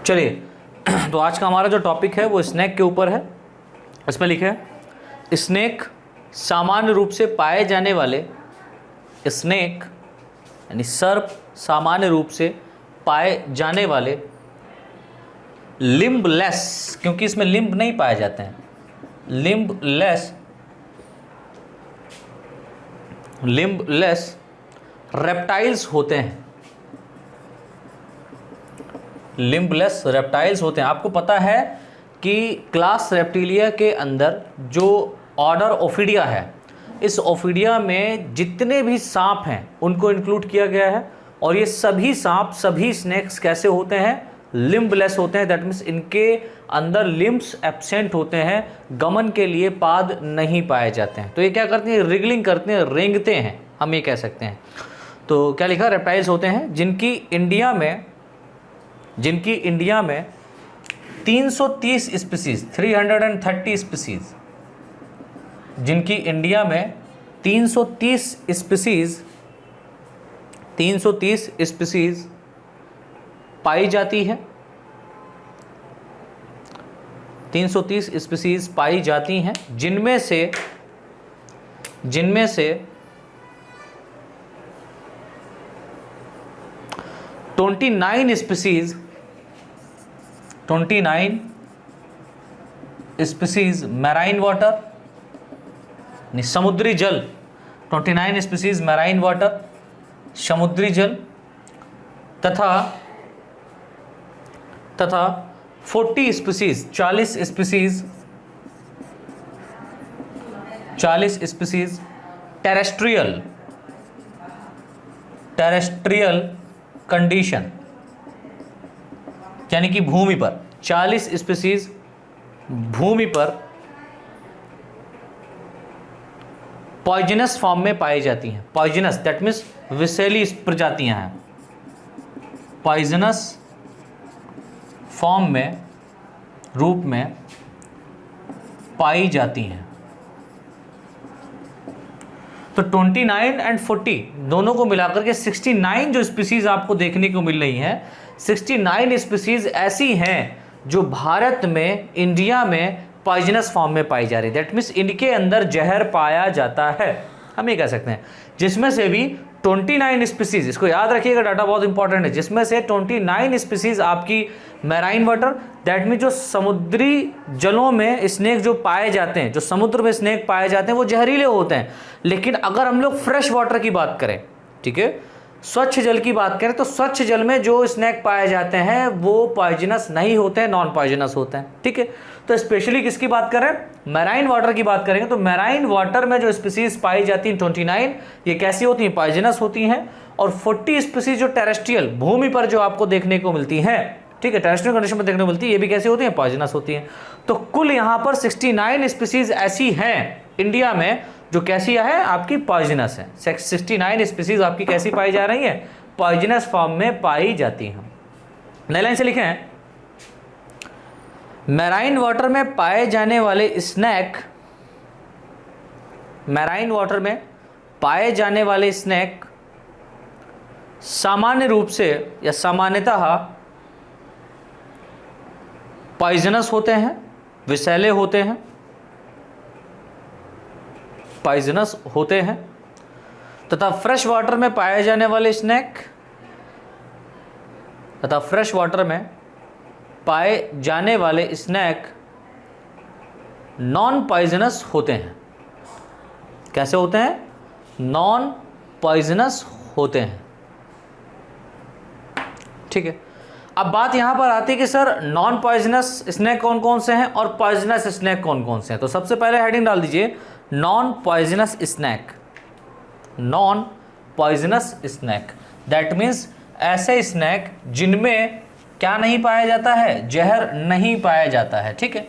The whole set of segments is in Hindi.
चलिए तो आज का हमारा जो टॉपिक है वो स्नेक के ऊपर है। इसमें लिखे है स्नेक सामान्य रूप से पाए जाने वाले, स्नेक यानी सर्प सामान्य रूप से पाए जाने वाले लिम्बलेस, क्योंकि इसमें लिम्ब नहीं पाए जाते हैं, लिम्बलेस रेप्टाइल्स होते हैं। लिम्बलेस रेप्टाइल्स होते हैं। आपको पता है कि क्लास रेप्टिलिया के अंदर जो ऑर्डर ओफिडिया है, इस ओफिडिया में जितने भी सांप हैं उनको इंक्लूड किया गया है। और ये सभी सांप, सभी स्नेक्स कैसे होते हैं? लिम्बलेस होते हैं। दैट मीन्स इनके अंदर लिम्ब्स एब्सेंट होते हैं, गमन के लिए पाद नहीं पाए जाते हैं। तो ये क्या करते हैं? रिगलिंग करते हैं, रेंगते हैं, हम ये कह सकते हैं। तो क्या लिखा? रेप्टाइल्स होते हैं जिनकी इंडिया में 330 स्पीसीज, 330 स्पीसीज, जिनकी इंडिया में 330 स्पीसीज पाई जाती है। 330 स्पीसीज पाई जाती हैं, जिनमें से 29 स्पीसीज मैराइन वाटर, समुद्री जल, 29 स्पीसीज मैराइन वाटर, समुद्री जल, तथा 40 स्पीसीज, 40 स्पीसीज टेरेस्ट्रियल कंडीशन, यानी कि भूमि पर 40 स्पीसीज भूमि पर पॉइजनस फॉर्म में पाई जाती हैं। पॉइजनस दैट मीन्स विषैली प्रजातियां हैं, पॉइजनस फॉर्म में, रूप में पाई जाती हैं। तो 29 एंड 40 दोनों को मिलाकर के 69 जो स्पीसीज आपको देखने को मिल रही हैं, 69 स्पीसीज ऐसी हैं जो भारत में, इंडिया में पॉइजनस फॉर्म में पाई जा रही है। दैट मीन्स इनके अंदर जहर पाया जाता है, हम ये कह सकते हैं। जिसमें से भी 29 स्पीसीज, इसको याद रखिएगा, डाटा बहुत इंपॉर्टेंट है, जिसमें से 29 स्पीसीज आपकी मैराइन वाटर, दैट मीन जो समुद्री जलों में स्नेक जो पाए जाते हैं, जो समुद्र में स्नेक पाए जाते हैं वो जहरीले होते हैं। लेकिन अगर हम लोग फ्रेश वाटर की बात करें, ठीक है, स्वच्छ जल की बात करें, तो स्वच्छ जल में जो स्नेक पाए जाते हैं वो पॉइजनस नहीं होते हैं, नॉन पॉइजनस होते हैं। ठीक है, तो स्पेशली किसकी बात करें? मैराइन वाटर की बात करेंगे। तो मैराइन वाटर में जो स्पीसीज पाई जाती हैं 29, ये कैसी होती हैं? पॉइजनस होती हैं। और 40 स्पीसीज जो टेरेस्ट्रियल, भूमि पर जो आपको देखने को मिलती हैं, ठीक है, टेरेस्ट्रियल कंडीशन में देखने को मिलती है, ये भी कैसी होती हैं? पॉइजनस होती हैं। तो कुल यहाँ पर 69 स्पीसीज ऐसी हैं इंडिया में जो कैसी है? आपकी पॉइजनस है। 69 स्पीसीज आपकी कैसी पाई जा रही है? पॉइजनस फॉर्म में पाई जाती हैं। नई लाइन से लिखे हैं, मैराइन वाटर में पाए जाने वाले स्नेक, मैराइन वाटर में पाए जाने वाले स्नेक सामान्य रूप से या सामान्यतः पॉइजनस होते हैं, विषैले होते हैं, पॉइजनस होते हैं। तथा फ्रेश वाटर में पाए जाने वाले स्नेक, तथा फ्रेश वाटर में पाए जाने वाले स्नेक नॉन पॉइजनस होते हैं। कैसे होते हैं? नॉन पॉइजनस होते हैं। ठीक है, अब बात यहां पर आती है कि सर नॉन पॉइजनस स्नेक कौन कौन से हैं और पॉइजनस स्नेक कौन कौन से हैं। तो सबसे पहले हेडिंग डाल दीजिए non poisonous snake. Non poisonous snake that means ऐसे स्नेक जिनमें क्या नहीं पाया जाता है? जहर नहीं पाया जाता है। ठीक है,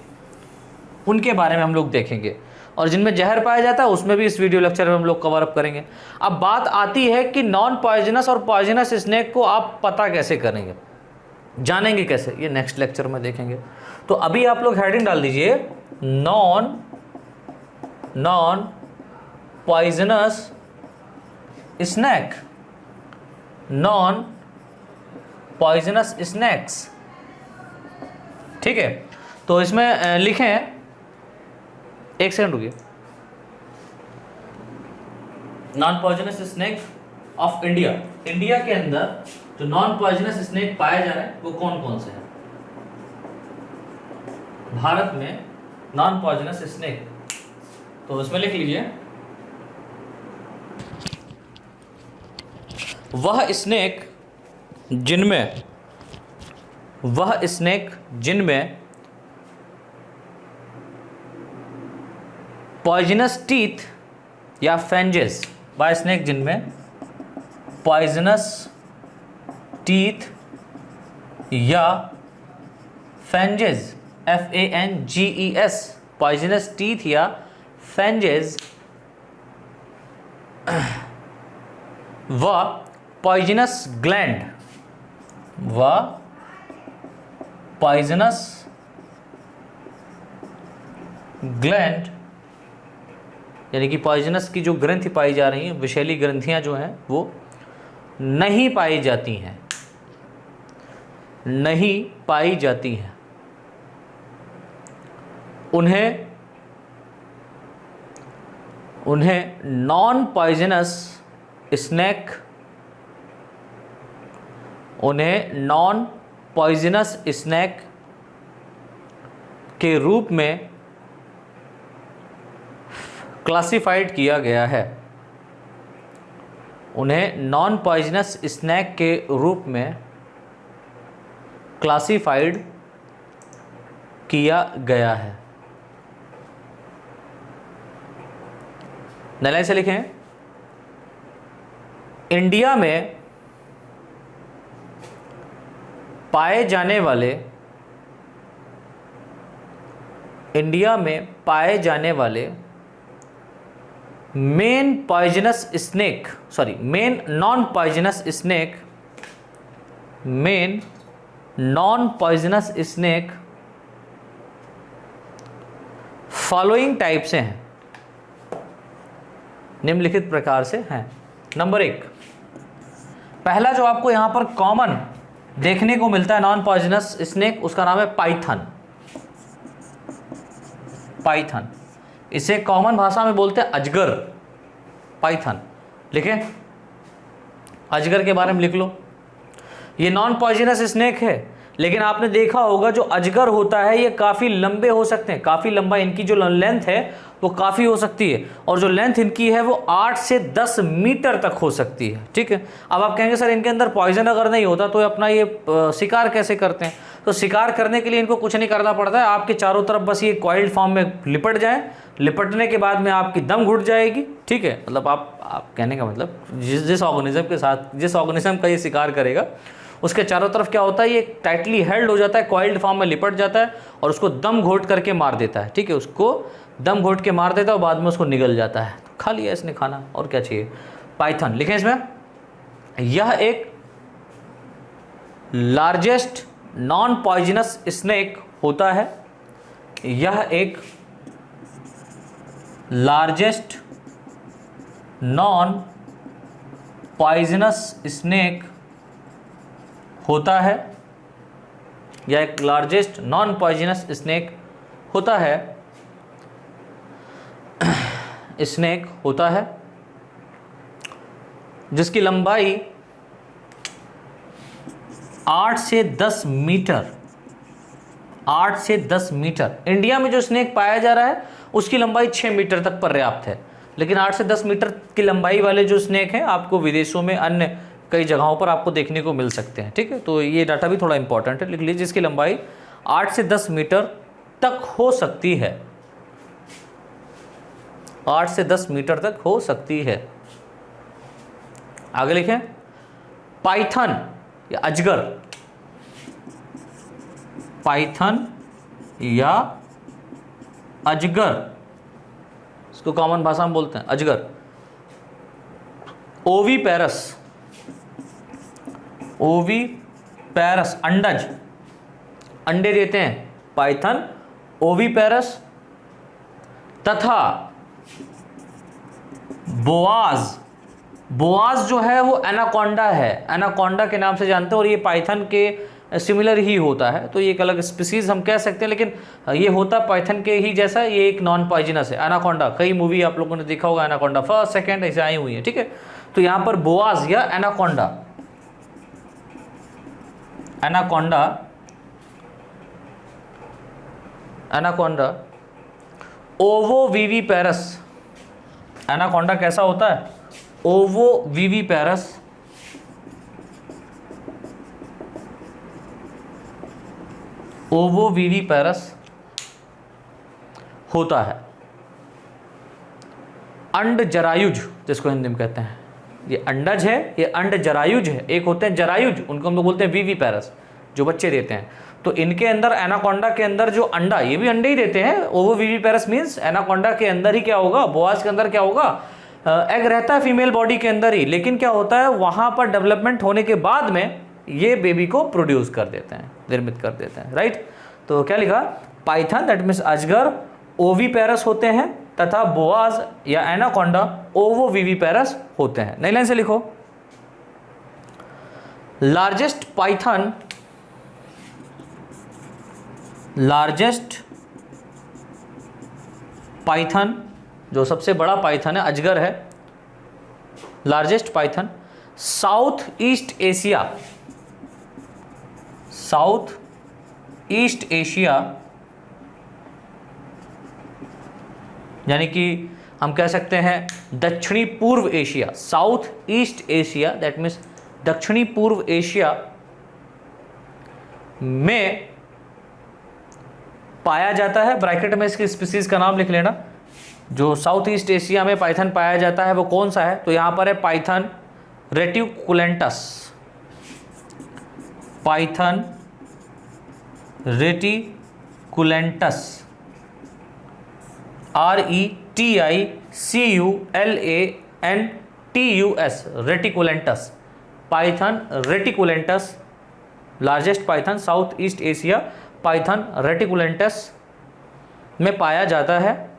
उनके बारे में हम लोग देखेंगे, और जिनमें जहर पाया जाता है उसमें भी इस वीडियो लेक्चर में हम लोग कवर अप करेंगे। अब बात आती है कि नॉन पॉइजनस और पॉइजनस स्नेक को आप पता कैसे करेंगे, जानेंगे कैसे, ये नेक्स्ट लेक्चर में देखेंगे। तो अभी आप लोग हेडिंग डाल दीजिए non poisonous snake, non poisonous snacks. ठीक है, तो इसमें लिखें, एक सेकंड रुकिए, non poisonous snake of India, India के अंदर जो नॉन पॉइजनस स्नेक पाए जा रहे हैं वो कौन कौन से हैं भारत में नॉन पॉइजनस स्नेक, तो इसमें लिख लीजिए, वह स्नेक जिनमें पॉइजनस टीथ या फेंजेस, वह स्नेक जिनमें पॉइजनस टीथ या फेंजेस, FANGES, पॉइजनस टीथ या फेंजेस व पॉइजनस ग्लैंड, यानी कि पॉइजनस की जो ग्रंथि पाई जा रही हैं, विषैली ग्रंथियां जो हैं वो नहीं पाई जाती हैं, उन्हें नॉन पॉइजनस स्नेक के रूप में क्लासिफाइड किया गया है, उन्हें नॉन पॉइजनस स्नेक के रूप में क्लासिफाइड किया गया है। नलाइन से लिखें, इंडिया में पाए जाने वाले main non poisonous snake following type से हैं, निम्नलिखित प्रकार से हैं। नंबर 1, पहला जो आपको यहां पर कॉमन देखने को मिलता है नॉन पॉइजनस स्नेक, उसका नाम है पाइथन। इसे कॉमन भाषा में बोलते हैं अजगर, पाइथन। लिखें, अजगर के बारे में लिख लो। ये नॉन पॉइजनस स्नेक है, लेकिन आपने देखा होगा जो अजगर होता है ये काफ़ी लंबे हो सकते हैं, काफ़ी लंबा इनकी जो लेंथ है वो काफ़ी हो सकती है, और जो लेंथ इनकी है वो 8 से 10 मीटर तक हो सकती है। ठीक है, अब आप कहेंगे सर इनके अंदर पॉइजन अगर नहीं होता तो अपना ये शिकार कैसे करते हैं? तो शिकार करने के लिए इनको कुछ नहीं करना पड़ता है, आपके चारों तरफ बस ये कॉइल्ड फॉर्म में लिपट जाए, लिपटने के बाद में आपकी दम घुट जाएगी। ठीक है, मतलब आप कहने का मतलब जिस ऑर्गेनिज्म के साथ, जिस ऑर्गेनिज्म का ये शिकार करेगा उसके चारों तरफ क्या होता है, ये टाइटली हेल्ड हो जाता है, कॉइल्ड फॉर्म में लिपट जाता है और उसको दम घोट करके मार देता है। ठीक है, उसको दम घोट के मार देता है और बाद में उसको निगल जाता है। तो खा लिया इसने खाना, और क्या चाहिए। पाइथन लिखें इसमें, यह एक लार्जेस्ट नॉन पॉइजनस स्नेक होता है, यह एक लार्जेस्ट नॉन पॉइजनस स्नेक होता है, या एक लार्जेस्ट नॉन पॉइजनस स्नेक होता है, जिसकी लंबाई 8 से 10 मीटर, 8 से 10 मीटर। इंडिया में जो स्नेक पाया जा रहा है उसकी लंबाई 6 मीटर तक पर्याप्त है, लेकिन 8 से 10 मीटर की लंबाई वाले जो स्नेक हैं आपको विदेशों में अन्य कई जगहों पर आपको देखने को मिल सकते हैं। ठीक है, तो ये डाटा भी थोड़ा इंपॉर्टेंट है, लिख लीजिए, जिसकी लंबाई 8 से 10 मीटर तक हो सकती है, 8 से 10 मीटर तक हो सकती है। आगे लिखें, पाइथन या अजगर, पाइथन या अजगर, इसको कॉमन भाषा में बोलते हैं अजगर। ओवीपेरस अंडज, अंडे देते हैं, पाइथन ओवीपेरस, तथा बोआज जो है वो एनाकोंडा है, एनाकोंडा के नाम से जानते हैं, और ये पाइथन के सिमिलर ही होता है, तो ये एक अलग स्पीसीज हम कह सकते हैं, लेकिन ये होता पाइथन के ही जैसा, ये एक नॉन पॉइजनस है। एनाकोंडा, कई मूवी आप लोगों ने देखा होगा, एनाकोंडा फर्स्ट सेकंड ऐसे आई हुई है, ठीक है। तो यहाँ पर बोआज या anaconda, anaconda, anaconda ovoviviparous, anaconda कैसा होता है? ओवोविविपेरस, ओवोविविपेरस होता है। अंड जरायुज जिसको हिंदी में कहते हैं, ये अंडज है, ये अंड जरायुज है। एक होते हैं जरायुज, उनको हम लोग बोलते हैं विविपेरस, जो बच्चे देते हैं। तो इनके अंदर, एनाकोंडा के अंदर जो अंडा, ये भी अंडे ही देते हैं। ओवोविविपेरस मीन्स एनाकोंडा के अंदर ही क्या होगा, बोआज के अंदर क्या होगा, एग रहता है फीमेल बॉडी के अंदर ही, लेकिन क्या होता है वहां पर डेवलपमेंट होने के बाद में ये बेबी को प्रोड्यूस कर देते हैं, निर्मित कर देते हैं, राइट। तो क्या लिखा, पाइथन दैट मीन्स अजगर ओविपेरस होते हैं, तथा बोआज या एनाकोंडा ओवोविविपेरस होते हैं। नई लाइन से लिखो, लार्जेस्ट पाइथन, लार्जेस्ट पाइथन, जो सबसे बड़ा पाइथन है, अजगर है, largest python south east Asia, south east Asia, यानी कि हम कह सकते हैं दक्षिणी पूर्व Asia, south east Asia that means दक्षिणी पूर्व एशिया में पाया जाता है। ब्रैकेट में इसकी स्पीसीज का नाम लिख लेना। जो साउथ ईस्ट एशिया में पाइथन पाया जाता है वो कौन सा है, तो यहां पर है python reticulatus, python reticulatus, RETICULANTUS, reticulatus, python reticulatus, largest python south east Asia, python reticulatus में पाया जाता है,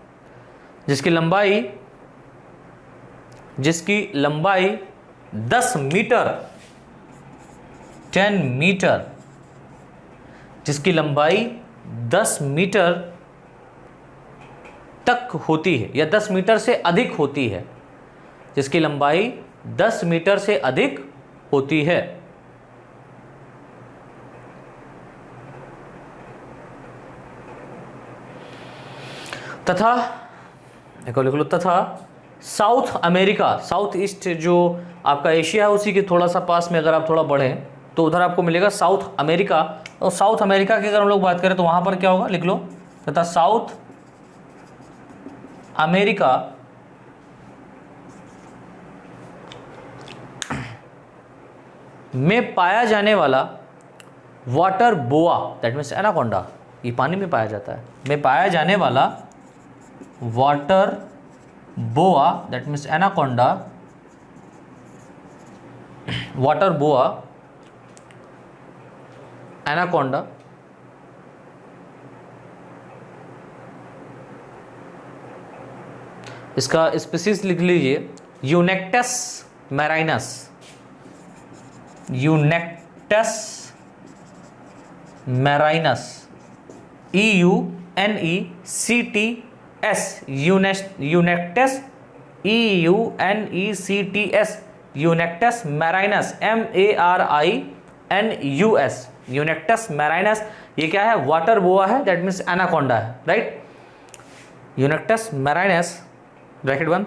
जिसकी लंबाई 10 मीटर, 10 मीटर, जिसकी लंबाई 10 मीटर तक होती है या 10 मीटर से अधिक होती है, जिसकी लंबाई 10 मीटर से अधिक होती है। तथा लिख लो, तथा साउथ अमेरिका, साउथ ईस्ट जो आपका एशिया है उसी के थोड़ा सा पास में अगर आप थोड़ा बढ़ें तो उधर आपको मिलेगा साउथ अमेरिका। और साउथ अमेरिका की अगर हम लोग बात करें तो वहां पर क्या होगा, लिख लो, तथा साउथ अमेरिका में पाया जाने वाला water boa that means anaconda, ये पानी में पाया जाता है, में पाया जाने वाला water boa that means anaconda, water boa anaconda इसका स्पीसीज लिख लीजिए, यूनेक्टस मैराइनस, यूनेक्टस मैराइनस, EUNECTS, यूनेक्टस, EUNECTS, यूनेक्टस मैराइनस, MARINUS, यूनेक्टस मैराइनस। ये क्या है, वाटर बोआ है, दैट मीन्स एनाकोंडा है, राइट। यूनेक्टस मैराइनस ब्रैकेट बंद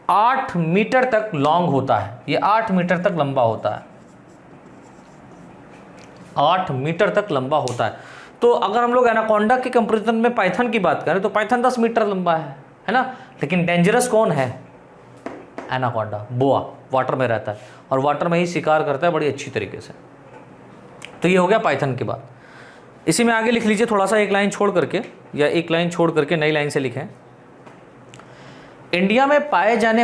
8 मीटर तक लॉन्ग होता है, ये 8 मीटर तक लंबा होता है, 8 मीटर तक लंबा होता है। तो अगर हम लोग एनाकोंडा के कंपैरिजन में पाइथन की बात करें तो पाइथन 10 मीटर लंबा है ना, लेकिन डेंजरस कौन है, एनाकोंडा, बोआ, वाटर में रहता है और वाटर में ही शिकार करता है बड़ी अच्छी तरीके से। तो ये हो गया पाइथन की बात। इसी में आगे लिख लीजिए थोड़ा सा, एक लाइन छोड़ करके या एक लाइन छोड़ करके नई लाइन से लिखें, इंडिया में पाया जाने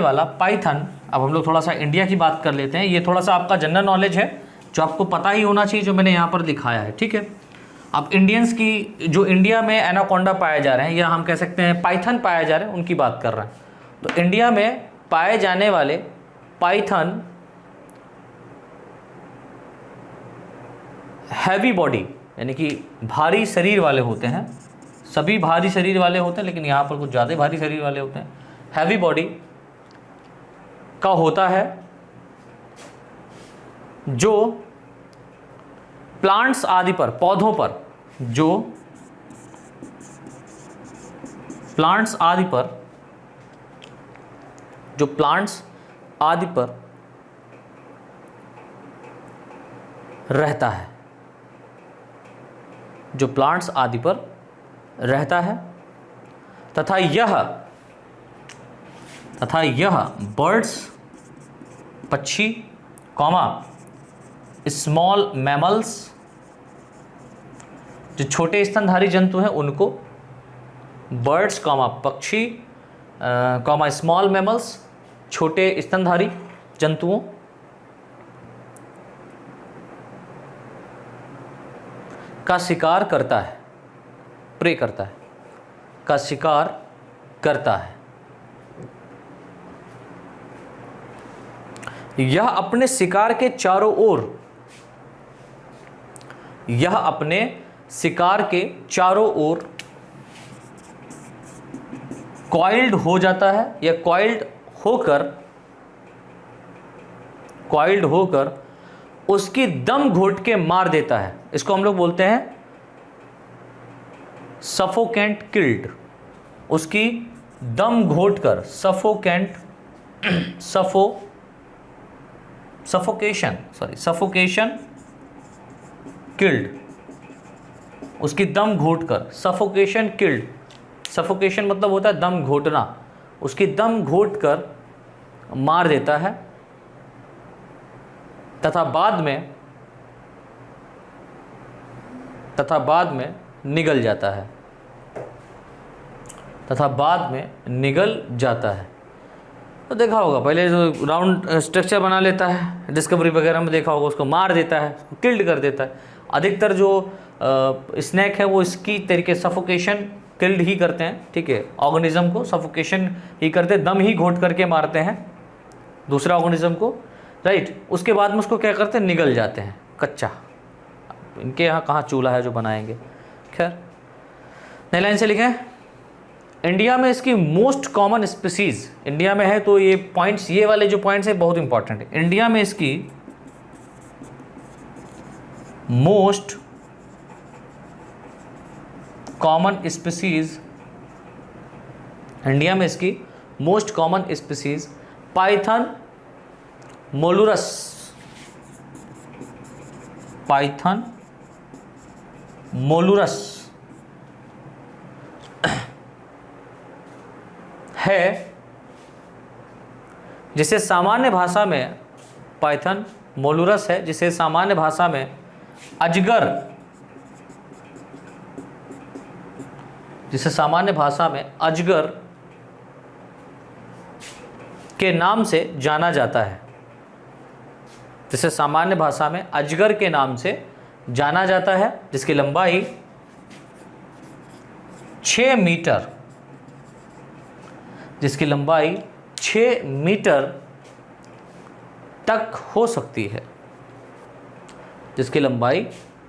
वाला पाइथन। अब हम लोग थोड़ा सा इंडिया की बात कर लेते हैं, ये थोड़ा सा आपका जनरल नॉलेज है जो आपको पता ही होना चाहिए, जो मैंने यहाँ पर दिखाया है, ठीक है। अब इंडियंस की, जो इंडिया में एनाकोंडा पाए जा रहे हैं या हम कह सकते हैं पाइथन पाए जा रहे हैं, उनकी बात कर रहे हैं। तो इंडिया में पाए जाने वाले पाइथन हैवी बॉडी यानी कि भारी शरीर वाले होते हैं, सभी भारी शरीर वाले होते हैं लेकिन यहाँ पर कुछ ज़्यादा भारी शरीर वाले होते हैं, हैवी बॉडी का होता है जो प्लांट्स आदि पर, पौधों पर, जो प्लांट्स आदि पर, जो प्लांट्स आदि पर रहता है, जो प्लांट्स आदि पर रहता है तथा यह बर्ड्स, पक्षी, कॉमा स्मॉल मैमल्स, जो छोटे स्तनधारी जंतु हैं उनको, बर्ड्स कॉमा पक्षी कॉमा स्मॉल मैमल्स, छोटे स्तनधारी जंतुओं का शिकार करता है, प्रे करता है, का शिकार करता है। यह अपने शिकार के चारों ओर, यह अपने शिकार के चारों ओर कॉइल्ड हो जाता है या कॉइल्ड होकर उसकी दम घोट के मार देता है। इसको हम लोग बोलते हैं सफोकेंट किल्ड। उसकी दम घोट कर, सफोकेशन किल्ड, उसकी दम घोट कर, सफोकेशन किल्ड, सफोकेशन मतलब होता है दम घोटना, उसकी दम घोट कर मार देता है तथा बाद में निगल जाता है, तो देखा होगा पहले जो राउंड स्ट्रक्चर बना लेता है, डिस्कवरी वगैरह में देखा होगा, उसको मार देता है, उसको किल्ड कर देता है। अधिकतर जो स्नैक है वो इसकी तरीके सफोकेशन किल्ड ही करते हैं, ठीक है, ऑर्गेनिज्म को सफोकेशन ही करते हैं, दम ही घोट करके मारते हैं दूसरा ऑर्गेनिज्म को, राइट। उसके बाद में उसको क्या करते हैं, निगल जाते हैं कच्चा। इनके यहाँ कहाँ चूल्हा है जो बनाएंगे। खैर नई लाइन से लिखें, इंडिया में इसकी मोस्ट कॉमन स्पीसीज, इंडिया में है तो ये पॉइंट्स, ये वाले जो पॉइंट्स है बहुत इंपॉर्टेंट है। इंडिया में इसकी मोस्ट कॉमन स्पीसीज, इंडिया में इसकी most common species python molurus, python molurus है, जिसे सामान्य भाषा में, पाइथन मोलुरस है जिसे सामान्य भाषा में अजगर, जिसे सामान्य भाषा में अजगर के नाम से जाना जाता है, जिसे सामान्य भाषा में अजगर के नाम से जाना जाता है, जिसकी लंबाई 6 मीटर, जिसकी लंबाई 6 मीटर तक हो सकती है, जिसकी लंबाई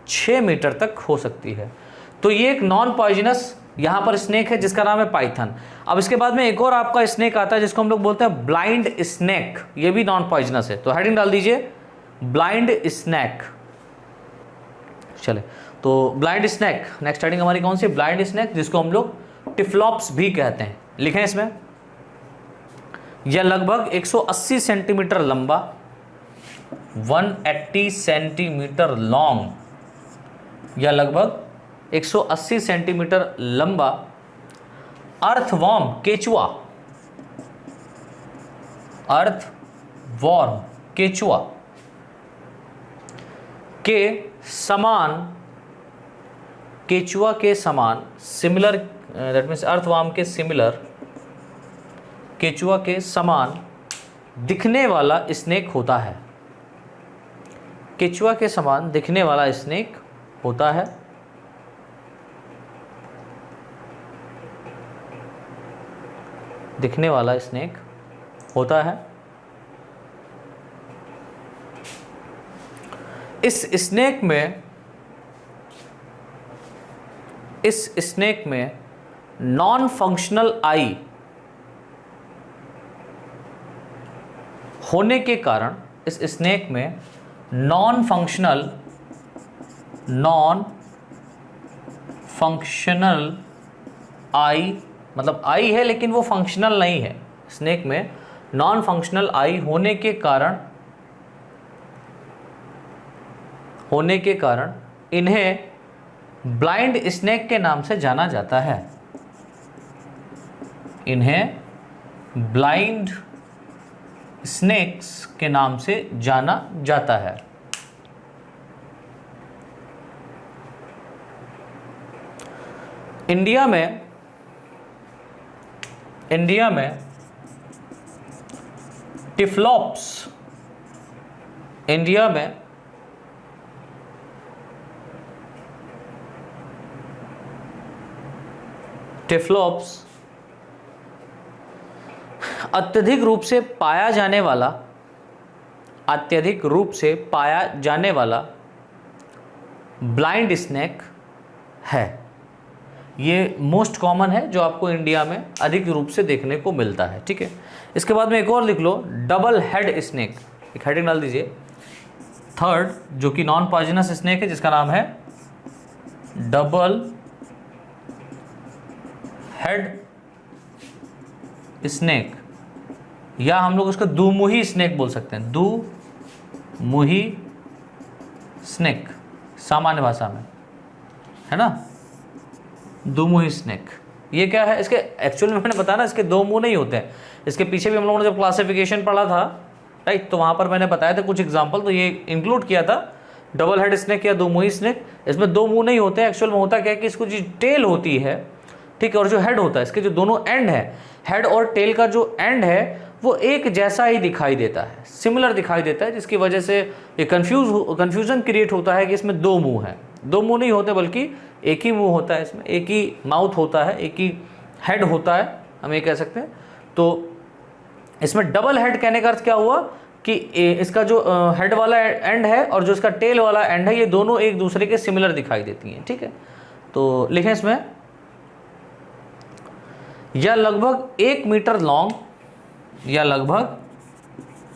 6 मीटर तक हो सकती है। तो ये एक नॉन पॉइजनस यहाँ पर स्नेक है जिसका नाम है पाइथन। अब इसके बाद में एक और आपका स्नेक आता है जिसको हम लोग बोलते हैं ब्लाइंड स्नेक, ये भी नॉन पॉइजनस है, तो हेडिंग डाल दीजिए ब्लाइंड स्नेक। चले तो ब्लाइंड स्नेक, नेक्स्ट हेडिंग हमारी कौन सी, ब्लाइंड स्नेक, जिसको हम लोग टिफ्लॉप्स भी कहते हैं। लिखें इसमें, यह लगभग 180 सेंटीमीटर लंबा, 180 सेंटीमीटर लॉन्ग, यह लगभग 180 सेंटीमीटर लंबा अर्थवॉर्म केचुआ, अर्थवॉर्म केचुआ के समान, केचुआ के समान, सिमिलर, दैट मीन्स अर्थवॉर्म के सिमिलर, केचुआ के समान दिखने वाला स्नेक होता है, केचुआ के समान दिखने वाला स्नेक होता है। दिखने वाला स्नेक होता है। इस स्नेक में इस स्नेक में नॉन फंक्शनल आई होने के कारण, इस स्नेक में नॉन फंक्शनल आई, मतलब आई है लेकिन वो फंक्शनल नहीं है, स्नेक में नॉन फंक्शनल आई होने के कारण इन्हें ब्लाइंड स्नेक के नाम से जाना जाता है। इन्हें ब्लाइंड स्नेक्स के नाम से जाना जाता है। इंडिया में टिफ्लॉप्स, इंडिया में टिफ्लॉप्स अत्यधिक रूप से पाया जाने वाला ब्लाइंड स्नेक है। ये मोस्ट कॉमन है जो आपको इंडिया में अधिक रूप से देखने को मिलता है। ठीक है, इसके बाद में एक और लिख लो, डबल हेड स्नेक, एक हेडिंग डाल दीजिए। थर्ड जो कि नॉन पॉइजनस स्नेक है जिसका नाम है डबल हेड स्नेक, या हम लोग उसको दुमुही स्नेक बोल सकते हैं, दुमुही स्नेक सामान्य भाषा में, है ना, दुमुही स्नेक। ये क्या है, इसके एक्चुअल में मैंने बताया ना, इसके दो मुंह नहीं होते हैं। इसके पीछे भी हम लोगों ने जब क्लासिफिकेशन पढ़ा था, राइट, तो वहाँ पर मैंने बताया था कुछ एग्जाम्पल, तो ये इंक्लूड किया था डबल हेड स्नेक या दुमुही स्नेक। इसमें दो मुंह नहीं होते हैं। एक्चुअल में होता क्या है कि इसको जो टेल होती है, ठीक है, और जो हेड होता है, इसके जो दोनों एंड है, हेड और टेल का जो एंड है वो एक जैसा ही दिखाई देता है, सिमिलर दिखाई देता है, जिसकी वजह से ये कन्फ्यूजन क्रिएट होता है कि इसमें दो मुंह हैं। दो मुंह नहीं होते बल्कि एक ही मुंह होता है, इसमें एक ही माउथ होता है, एक ही हेड होता है, हम ये कह सकते हैं। तो इसमें डबल हेड कहने का अर्थ क्या हुआ कि इसका जो हेड वाला एंड है और जो इसका टेल वाला एंड है, ये दोनों एक दूसरे के सिमिलर दिखाई देती हैं। ठीक है, तो लिखें इसमें, या लगभग 1 मीटर लॉन्ग, या लगभग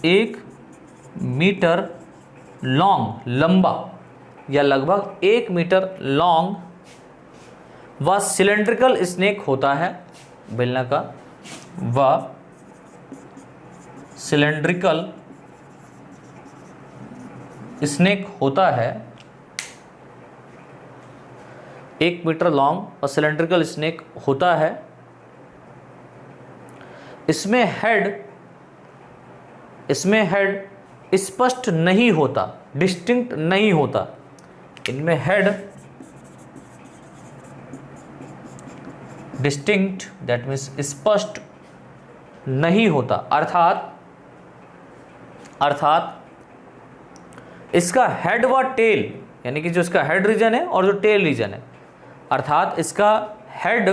1 मीटर लॉन्ग, लंबा, या लगभग 1 मीटर लॉन्ग व सिलेंड्रिकल स्नेक होता है, बेलनाकार व सिलेंड्रिकल स्नेक होता है। 1 मीटर लॉन्ग और सिलेंड्रिकल स्नेक होता है। इसमें हेड स्पष्ट नहीं होता, डिस्टिंक्ट नहीं होता। इनमें हेड डिस्टिंक्ट, दैट मीन्स स्पष्ट नहीं होता, अर्थात इसका हेड व टेल, यानी कि जो इसका हेड रीजन है और जो टेल रीजन है, अर्थात इसका हेड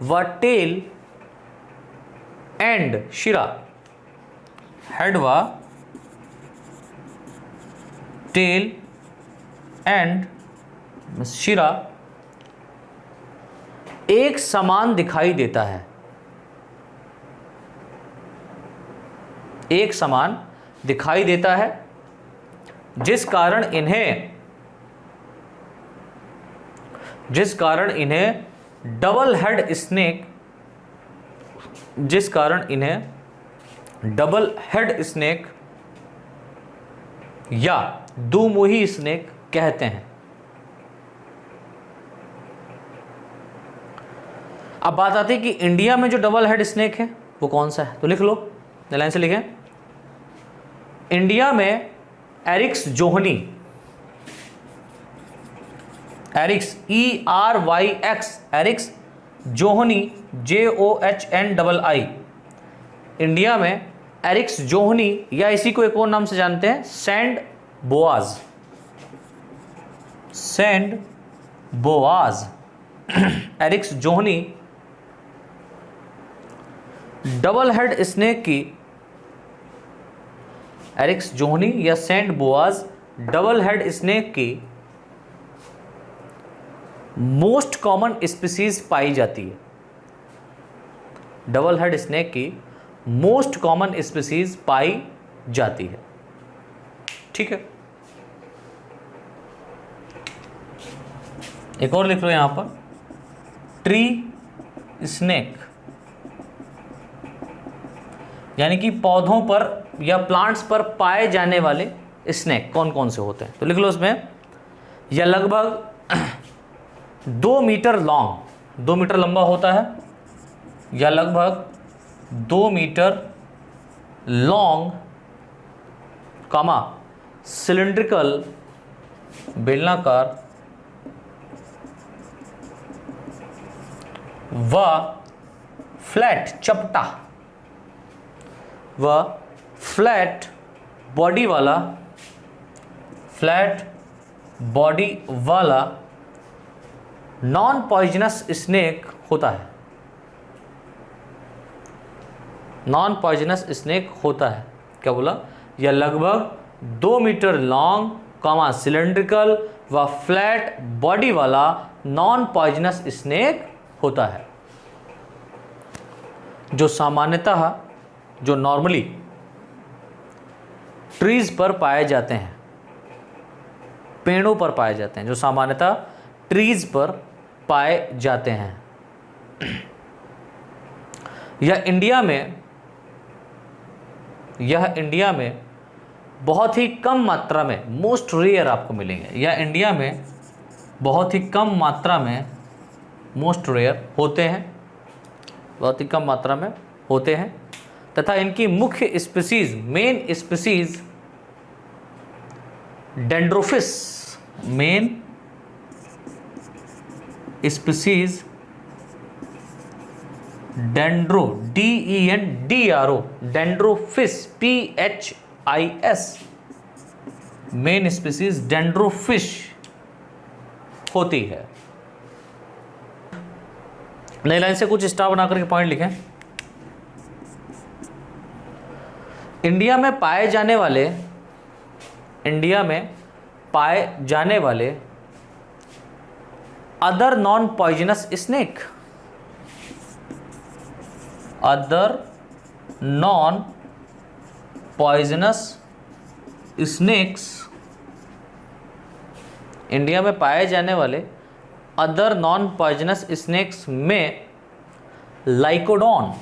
व टेल एंड शिरा, हेड व टेल एंड शिरा एक समान दिखाई देता है, एक समान दिखाई देता है, जिस कारण इन्हें डबल हेड स्नेक, जिस कारण इन्हें डबल हेड स्नेक या दुमुही स्नेक कहते हैं। अब बात आती है कि इंडिया में जो डबल हेड स्नेक है वो कौन सा है, तो लिख लो, लाइन से लिखें। इंडिया में एरिक्स जोहनी, एरिक्स ERYX, एरिक्स जोहनी JOHNII, इंडिया में एरिक्स जोहनी, या इसी को एक और नाम से जानते हैं sand boas, Eryx johnii double head snake की, एरिक्स जोहनी या sand boas double head snake की मोस्ट कॉमन स्पीसीज पाई जाती है? डबल हेड स्नेक की मोस्ट कॉमन स्पीसीज पाई जाती है। ठीक है, एक और लिख लो यहां पर, ट्री स्नेक, यानी कि पौधों पर या प्लांट्स पर पाए जाने वाले स्नेक कौन कौन से होते हैं? तो लिख लो इसमें, यह लगभग 2 मीटर लॉन्ग, 2 मीटर लंबा होता है, या लगभग 2 मीटर लॉन्ग, कॉमा सिलिंड्रिकल, बेलनाकार, व फ्लैट, चपटा व फ्लैट बॉडी वाला, फ्लैट बॉडी वाला नॉन पॉइजनस स्नेक होता है। नॉन पॉइजनस स्नेक होता है। क्या बोला? यह लगभग 2 मीटर लॉन्ग, कॉमा सिलेंड्रिकल व फ्लैट बॉडी वाला नॉन पॉइजनस स्नेक होता है, जो सामान्यतः, जो नॉर्मली ट्रीज पर पाए जाते हैं, पेड़ों पर पाए जाते हैं, जो सामान्यतः ट्रीज पर पाए जाते हैं। यह इंडिया में बहुत ही कम मात्रा में, मोस्ट रेयर आपको मिलेंगे। यह इंडिया में बहुत ही कम मात्रा में, मोस्ट रेयर होते हैं, बहुत ही कम मात्रा में होते हैं, तथा इनकी मुख्य species, main species Dendrophis, main species dendro, DENDRO, Dendrophis, PHIS, main species Dendrophis होती है। नई लाइन से कुछ स्टार बना करके पॉइंट लिखें। इंडिया में पाए जाने वाले other non poisonous snake, other non poisonous snacks, India में पाए जाने वाले अदर नॉन पॉइजनस स्नेक्स में लाइकोडॉन,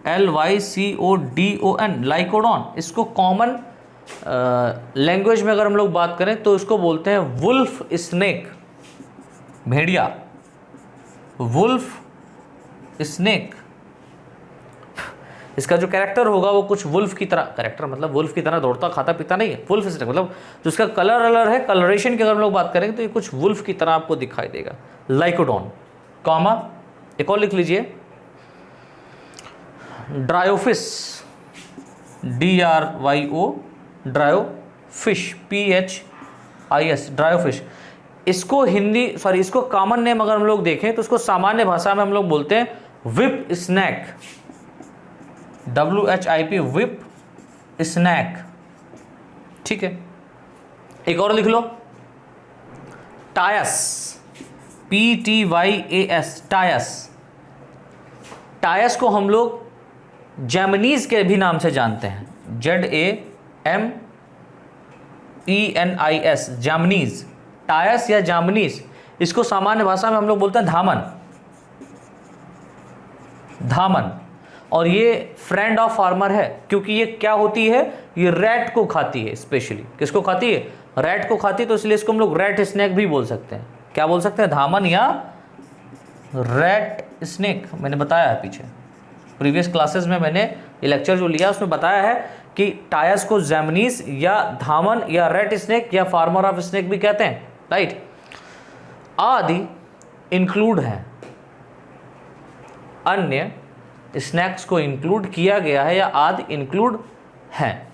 LYCODON, लाइकोडॉन, इसको कॉमन लैंग्वेज में अगर हम लोग बात करें तो इसको बोलते हैं वुल्फ स्नेक, भेड़िया, वुल्फ स्नेक। इसका जो कैरेक्टर होगा वो कुछ वुल्फ की तरह, कैरेक्टर मतलब वुल्फ की तरह दौड़ता खाता पीता नहीं है, वुल्फ स्नेक मतलब जो इसका कलर है, कलरेशन की अगर हम लोग बात करेंगे तो ये कुछ वुल्फ की तरह आपको दिखाई देगा, लाइकोडॉन, कॉमा एक और लिख लीजिए, ड्रायोफिस, DRYO, ड्रायोफिश, PHIS, ड्रायोफिश। इसको इसको कॉमन नेम अगर हम लोग देखें तो इसको सामान्य भाषा में हम लोग बोलते हैं whip snack, WHIP, whip snack. ठीक है, एक और लिख लो, टायस, PTYAS, टायस। टायस को हम लोग जैमनीज के भी नाम से जानते हैं, JAMENIS, जैमनीज, टायस या जामनीज। इसको सामान्य भाषा में हम लोग बोलते हैं धामन, धामन। और ये फ्रेंड ऑफ फार्मर है, क्योंकि ये क्या होती है, ये रैट को खाती है, स्पेशली किसको खाती है, रैट को खाती है, तो इसलिए इसको हम लोग रैट स्नेक भी बोल सकते हैं। क्या बोल सकते हैं, धामन या रैट स्नेक। मैंने बताया है पीछे प्रीवियस क्लासेस में, मैंने ये लेक्चर जो लिया उसमें बताया है कि टायस को जैमनीज या धामन या रेड स्नेक या फार्मर ऑफ स्नेक भी कहते हैं, राइट। आदि इंक्लूड है, अन्य स्नैक्स को इंक्लूड किया गया है या आदि इंक्लूड हैं।